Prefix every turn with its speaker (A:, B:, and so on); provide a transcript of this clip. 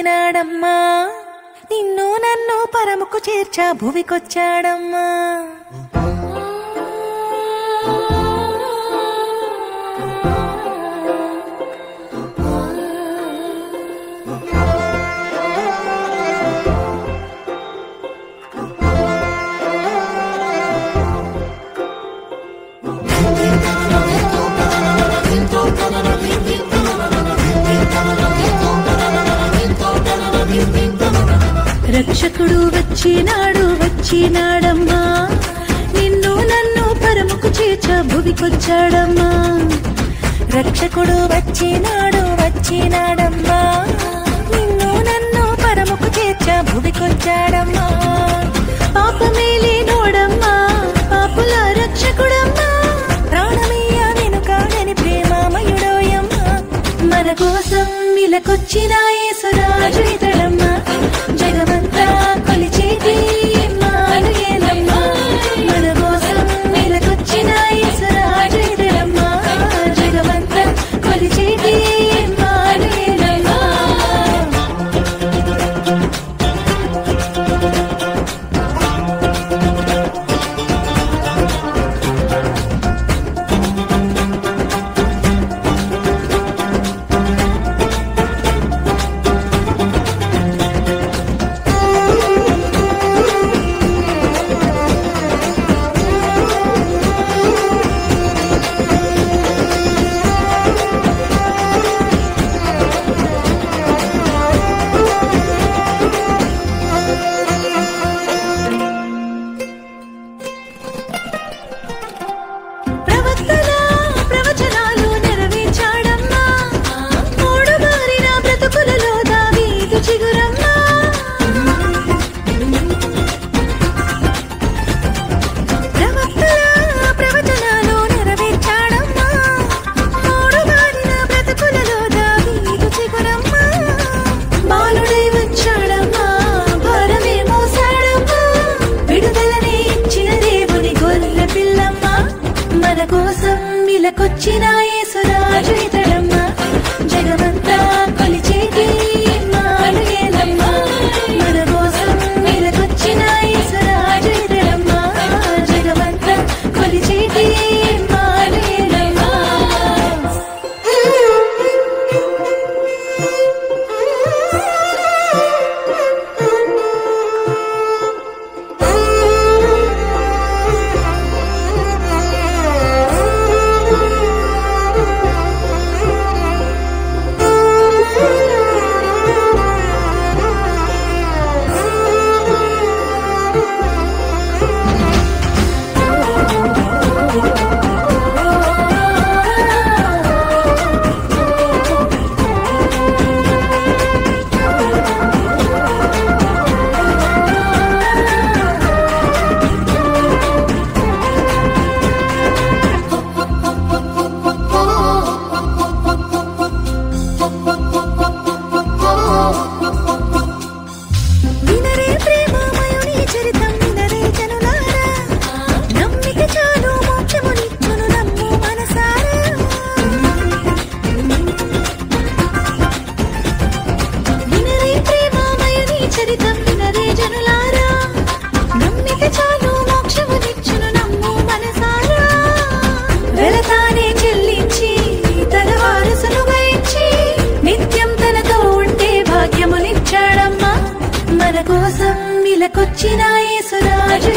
A: వచ్చినాడమ్మా నిన్ను నన్ను పరముకు చేర్చా భువికొచ్చాడమ్మా రక్షకుడు వచ్చినాడమ్మా నిన్ను నన్ను పరముకు చేర్చ భువికొచ్చాడమ్మా రక్షకుడు వచ్చినాడమ్మా నిన్ను నన్ను పరముకు చేర్చ భువికొచ్చాడమ్మా పాపమేలేనోడమ్మా పాపుల రక్షకుడమ్మా ప్రాణమయ్య వెనుకాడని ప్రేమామయుడోయమ్మా మన కోసం ఇలకొచ్చిన యేసురాజు ఇతడమ్మా జగమంతా కొలిచేటి ఇమ్మానుయేలమ్మా మన కోసం ఇలకొచ్చిన యేసురాజు ఇతడమ్మా జగమంతా కొలిచేటి ఇమ్మానుయేలమ్మా ఇలకొచ్చిన యేసురాజు ఇతడమ్మా జగమంతా కొలిచేటి ఇమ్మానుయేలమ్మా మన కోసం ఇలకొచ్చిన యేసురాజు ఇతడమ్మా జగమంతా కొలిచేటి ఇమ్మానుయేలమ్మా మన కోసం ఇలకొచ్చిన యేసురాజు